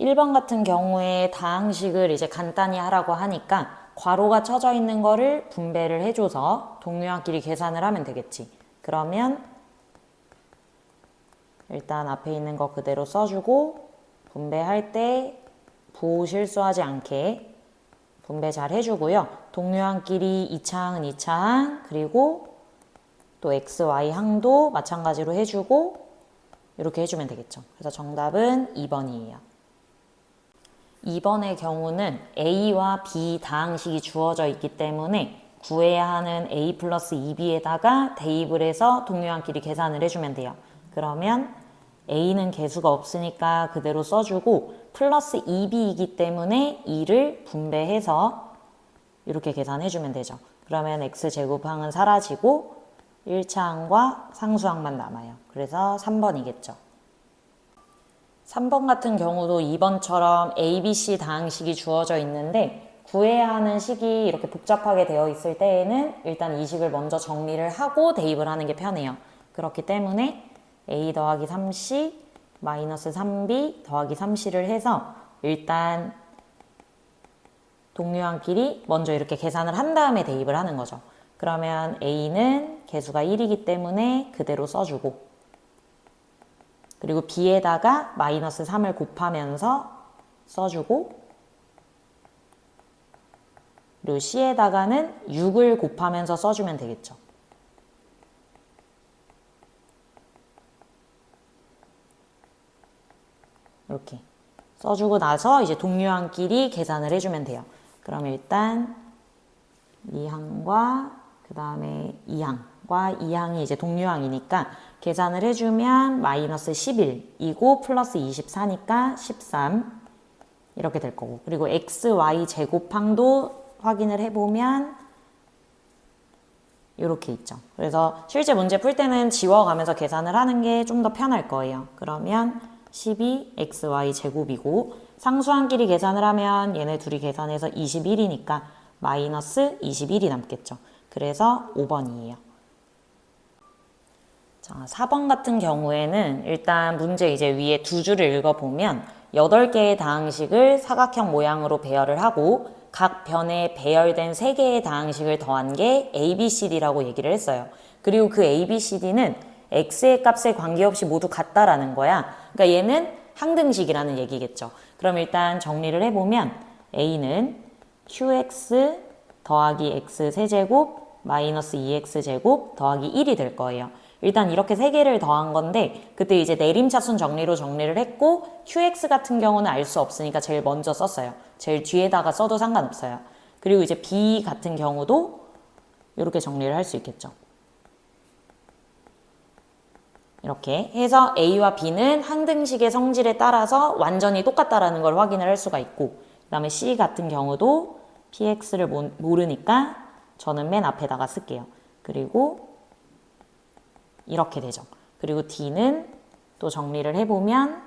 1번 같은 경우에 다항식을 이제 간단히 하라고 하니까 괄호가 쳐져 있는 거를 분배를 해줘서 동료한끼리 계산을 하면 되겠지. 그러면 일단 앞에 있는 거 그대로 써주고 분배할 때 부호 실수하지 않게 분배 잘 해주고요. 동료항끼리 2차항은 2차항, 그리고 또 x, y 항도 마찬가지로 해주고 이렇게 해주면 되겠죠. 그래서 정답은 2번이에요. 2번의 경우는 a와 b 다항식이 주어져 있기 때문에 구해야 하는 a 플러스 2b에다가 대입을 해서 동료항끼리 계산을 해주면 돼요. 그러면 a는 개수가 없으니까 그대로 써주고 플러스 2b이기 때문에 2를 분배해서 이렇게 계산해주면 되죠. 그러면 x제곱항은 사라지고 1차항과 상수항만 남아요. 그래서 3번이겠죠. 3번 같은 경우도 2번처럼 A, B, C 다항식이 주어져 있는데 구해야 하는 식이 이렇게 복잡하게 되어 있을 때에는 일단 이 식을 먼저 정리를 하고 대입을 하는 게 편해요. 그렇기 때문에 A 더하기 3C 마이너스 3B 더하기 3C를 해서 일단 동료항끼리 먼저 이렇게 계산을 한 다음에 대입을 하는 거죠. 그러면 A는 개수가 1이기 때문에 그대로 써주고 그리고 B에다가 마이너스 3을 곱하면서 써주고 그리고 C에다가는 6을 곱하면서 써주면 되겠죠. 이렇게 써주고 나서 이제 동료항끼리 계산을 해주면 돼요. 그럼 일단 이 항과 그 다음에 이 항과 이 항이 이제 동료항이니까 계산을 해주면 마이너스 11이고 플러스 24니까 13 이렇게 될 거고 그리고 x, y 제곱항도 확인을 해보면 이렇게 있죠. 그래서 실제 문제 풀 때는 지워가면서 계산을 하는 게 좀 더 편할 거예요. 그러면 12xy 제곱이고 상수항끼리 계산을 하면 얘네 둘이 계산해서 21이니까 마이너스 21이 남겠죠. 그래서 5번이에요. 자, 4번 같은 경우에는 일단 문제 이제 위에 두 줄을 읽어보면 8개의 다항식을 사각형 모양으로 배열을 하고 각 변에 배열된 3개의 다항식을 더한 게 ABCD라고 얘기를 했어요. 그리고 그 ABCD는 x의 값에 관계없이 모두 같다라는 거야. 그러니까 얘는 항등식이라는 얘기겠죠. 그럼 일단 정리를 해보면 A는 QX 더하기 X 세제곱 마이너스 2X제곱 더하기 1이 될 거예요. 일단 이렇게 3개를 더한 건데 그때 이제 내림차순 정리로 정리를 했고 QX 같은 경우는 알 수 없으니까 제일 먼저 썼어요. 제일 뒤에다가 써도 상관없어요. 그리고 이제 B 같은 경우도 이렇게 정리를 할 수 있겠죠. 이렇게 해서 A와 B는 항등식의 성질에 따라서 완전히 똑같다라는 걸 확인을 할 수가 있고 그 다음에 C 같은 경우도 PX를 모르니까 저는 맨 앞에다가 쓸게요. 그리고 이렇게 되죠. 그리고 D는 또 정리를 해보면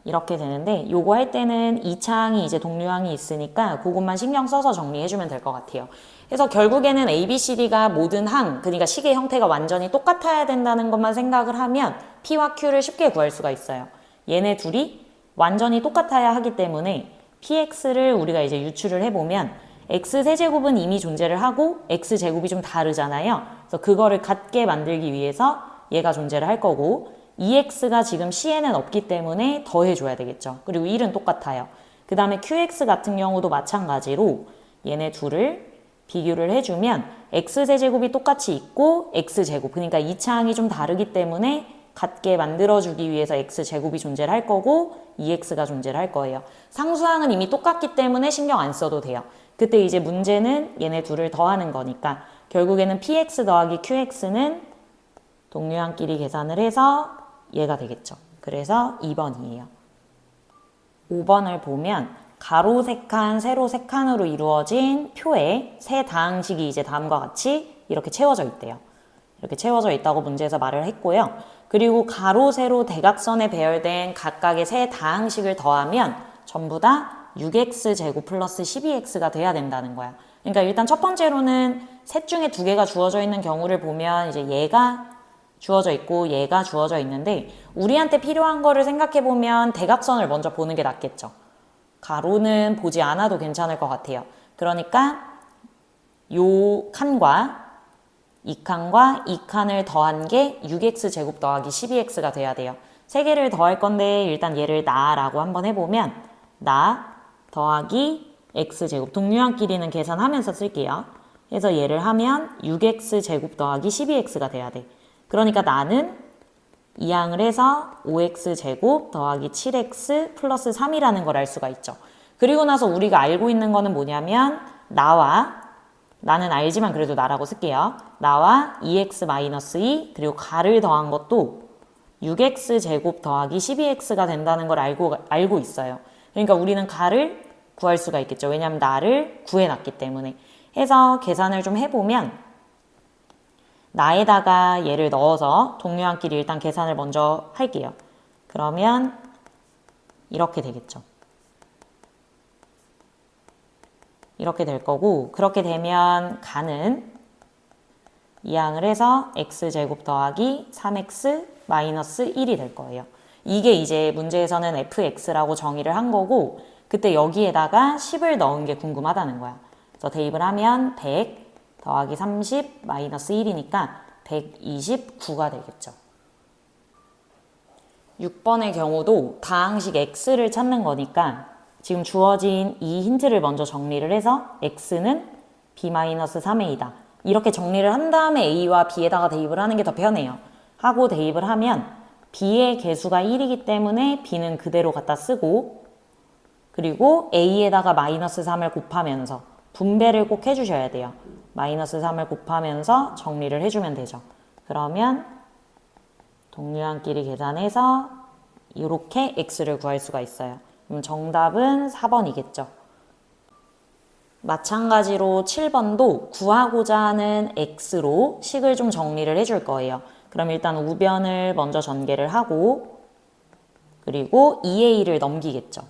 이렇게 되는데 요거 할 때는 2차항이 이제 동료항이 있으니까 그것만 신경 써서 정리해주면 될 것 같아요. 그래서 결국에는 ABCD가 모든 항, 그러니까 식의 형태가 완전히 똑같아야 된다는 것만 생각을 하면 P와 Q를 쉽게 구할 수가 있어요. 얘네 둘이 완전히 똑같아야 하기 때문에 PX를 우리가 이제 유출을 해보면 X세제곱은 이미 존재를 하고 X제곱이 좀 다르잖아요. 그래서 그거를 같게 만들기 위해서 얘가 존재를 할 거고 2x가 지금 C에는 없기 때문에 더해줘야 되겠죠. 그리고 1은 똑같아요. 그 다음에 QX 같은 경우도 마찬가지로 얘네 둘을 비교를 해주면 x세제곱이 똑같이 있고 x제곱 그러니까 2차항이 좀 다르기 때문에 같게 만들어주기 위해서 x제곱이 존재를 할 거고 2x가 존재를 할 거예요. 상수항은 이미 똑같기 때문에 신경 안 써도 돼요. 그때 이제 문제는 얘네 둘을 더하는 거니까 결국에는 px 더하기 qx는 동료항끼리 계산을 해서 얘가 되겠죠. 그래서 2번이에요. 5번을 보면 가로 3칸, 세로 3칸으로 이루어진 표에 세 다항식이 이제 다음과 같이 이렇게 채워져 있대요. 이렇게 채워져 있다고 문제에서 말을 했고요. 그리고 가로, 세로, 대각선에 배열된 각각의 세 다항식을 더하면 전부 다 6x제곱 플러스 12x가 돼야 된다는 거야. 그러니까 일단 첫 번째로는 셋 중에 2개가 주어져 있는 경우를 보면 이제 얘가 주어져 있고 얘가 주어져 있는데 우리한테 필요한 거를 생각해보면 대각선을 먼저 보는 게 낫겠죠. 가로는 보지 않아도 괜찮을 것 같아요. 그러니까 요 칸과 이 칸과 이 칸을 더한 게 6x제곱 더하기 12x가 돼야 돼요. 세 개를 더할 건데 일단 얘를 나라고 한번 해보면 나 더하기 x제곱, 동류항끼리는 계산하면서 쓸게요. 그래서 얘를 하면 6x제곱 더하기 12x가 돼야 돼. 그러니까 나는 이항을 해서 5x제곱 더하기 7x 플러스 3이라는 걸 알 수가 있죠. 그리고 나서 우리가 알고 있는 거는 뭐냐면 나는 알지만 그래도 나라고 쓸게요. 나와 2x-2 그리고 가를 더한 것도 6x제곱 더하기 12x가 된다는 걸 알고 있어요. 그러니까 우리는 가를 구할 수가 있겠죠. 왜냐하면 나를 구해놨기 때문에. 해서 계산을 좀 해보면 나에다가 얘를 넣어서 동류항끼리 일단 계산을 먼저 할게요. 그러면 이렇게 되겠죠. 이렇게 될 거고 그렇게 되면 가는 이항을 해서 x제곱 더하기 3x 마이너스 1이 될 거예요. 이게 이제 문제에서는 fx라고 정의를 한 거고 그때 여기에다가 10을 넣은 게 궁금하다는 거야. 그래서 대입을 하면 100 더하기 30 마이너스 1이니까 129가 되겠죠. 6번의 경우도 다항식 x를 찾는 거니까 지금 주어진 이 힌트를 먼저 정리를 해서 x는 b-3a이다. 이렇게 정리를 한 다음에 a와 b에다가 대입을 하는 게 더 편해요. 하고 대입을 하면 b의 개수가 1이기 때문에 b는 그대로 갖다 쓰고 그리고 a에다가 마이너스 3을 곱하면서 분배를 꼭 해주셔야 돼요. 마이너스 3을 곱하면서 정리를 해주면 되죠. 그러면 동류항끼리 계산해서 이렇게 x를 구할 수가 있어요. 그럼 정답은 4번이겠죠. 마찬가지로 7번도 구하고자 하는 x로 식을 좀 정리를 해줄 거예요. 그럼 일단 우변을 먼저 전개를 하고 그리고 2a를 넘기겠죠.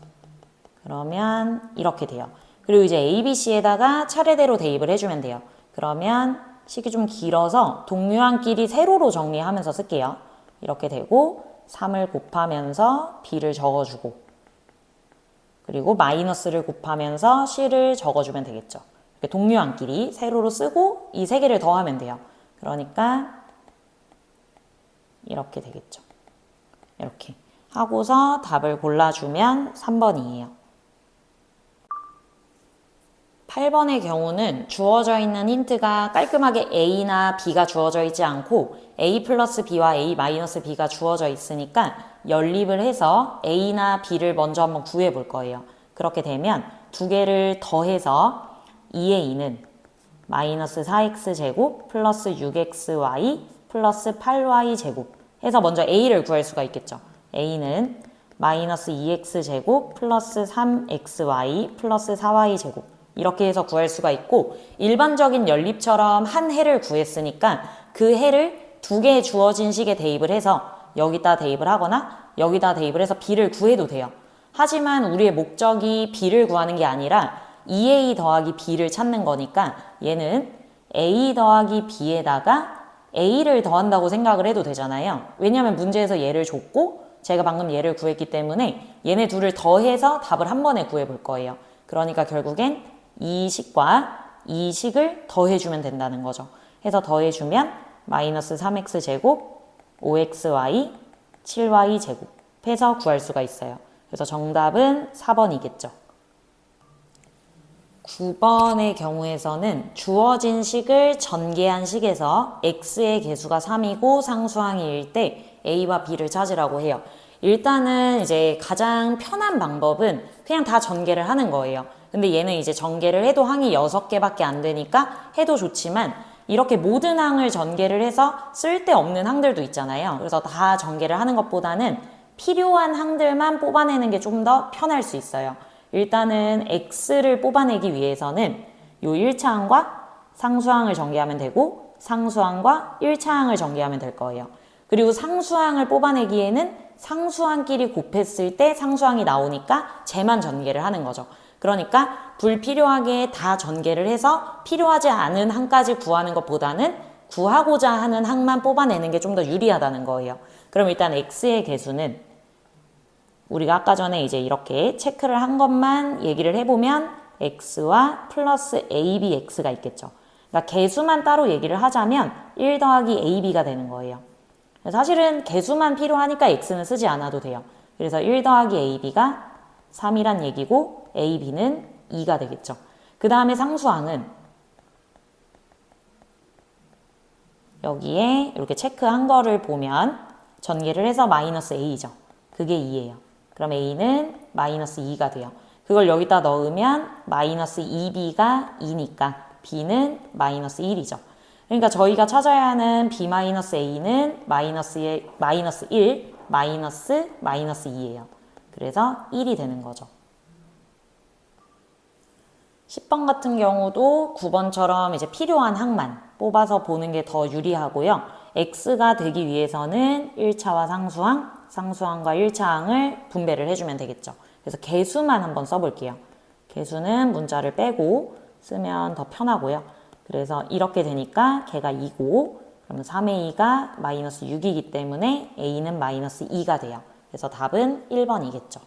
그러면 이렇게 돼요. 그리고 이제 a, b, c에다가 차례대로 대입을 해주면 돼요. 그러면 식이 좀 길어서 동류항끼리 세로로 정리하면서 쓸게요. 이렇게 되고 3을 곱하면서 b를 적어주고 그리고 마이너스를 곱하면서 c를 적어주면 되겠죠. 이렇게 동류항끼리 세로로 쓰고 이 세 개를 더하면 돼요. 그러니까 이렇게 되겠죠. 이렇게 하고서 답을 골라주면 3번이에요. 8번의 경우는 주어져 있는 힌트가 깔끔하게 A나 B가 주어져 있지 않고 A 플러스 B와 A 마이너스 B가 주어져 있으니까 연립을 해서 A나 B를 먼저 한번 구해 볼 거예요. 그렇게 되면 두 개를 더해서 2A는 마이너스 4X제곱 플러스 6XY 플러스 8Y제곱 해서 먼저 A를 구할 수가 있겠죠. A는 마이너스 2X제곱 플러스 3XY 플러스 4Y제곱 이렇게 해서 구할 수가 있고 일반적인 연립처럼 한 해를 구했으니까 그 해를 두 개 주어진 식에 대입을 해서 여기다 대입을 하거나 여기다 대입을 해서 b를 구해도 돼요. 하지만 우리의 목적이 b를 구하는 게 아니라 2a 더하기 b를 찾는 거니까 얘는 a 더하기 b에다가 a를 더한다고 생각을 해도 되잖아요. 왜냐하면 문제에서 얘를 줬고 제가 방금 얘를 구했기 때문에 얘네 둘을 더해서 답을 한 번에 구해볼 거예요. 그러니까 결국엔 이 식과 이 식을 더해주면 된다는 거죠. 해서 더해주면 마이너스 3x제곱 5xy 7y제곱 해서 구할 수가 있어요. 그래서 정답은 4번이겠죠. 9번의 경우에서는 주어진 식을 전개한 식에서 x의 개수가 3이고 상수항일 때 a와 b를 찾으라고 해요. 일단은 이제 가장 편한 방법은 그냥 다 전개를 하는 거예요. 근데 얘는 이제 전개를 해도 항이 6개밖에 안 되니까 해도 좋지만 이렇게 모든 항을 전개를 해서 쓸데없는 항들도 있잖아요. 그래서 다 전개를 하는 것보다는 필요한 항들만 뽑아내는 게 좀 더 편할 수 있어요. 일단은 x를 뽑아내기 위해서는 요 1차항과 상수항을 전개하면 되고 상수항과 1차항을 전개하면 될 거예요. 그리고 상수항을 뽑아내기에는 상수항끼리 곱했을 때 상수항이 나오니까 쟤만 전개를 하는 거죠. 그러니까 불필요하게 다 전개를 해서 필요하지 않은 항까지 구하는 것보다는 구하고자 하는 항만 뽑아내는 게 좀 더 유리하다는 거예요. 그럼 일단 x의 개수는 우리가 아까 전에 이제 이렇게 체크를 한 것만 얘기를 해보면 x와 플러스 abx가 있겠죠. 그러니까 개수만 따로 얘기를 하자면 1 더하기 ab가 되는 거예요. 사실은 개수만 필요하니까 x는 쓰지 않아도 돼요. 그래서 1 더하기 ab가 3이란 얘기고 ab는 2가 되겠죠. 그 다음에 상수항은 여기에 이렇게 체크한 거를 보면 전개를 해서 마이너스 a죠. 그게 2예요. 그럼 a는 마이너스 2가 돼요. 그걸 여기다 넣으면 마이너스 2b가 2니까 b는 마이너스 1이죠. 그러니까 저희가 찾아야 하는 b 마이너스 a는 마이너스 1, 마이너스 2예요. 그래서 1이 되는 거죠. 10번 같은 경우도 9번처럼 이제 필요한 항만 뽑아서 보는 게 더 유리하고요. x가 되기 위해서는 1차와 상수항, 상수항과 1차항을 분배를 해주면 되겠죠. 그래서 개수만 한번 써볼게요. 개수는 문자를 빼고 쓰면 더 편하고요. 그래서 이렇게 되니까 걔가 2고 그러면 3의 2가 마이너스 6이기 때문에 a는 마이너스 2가 돼요. 그래서 답은 1번이겠죠.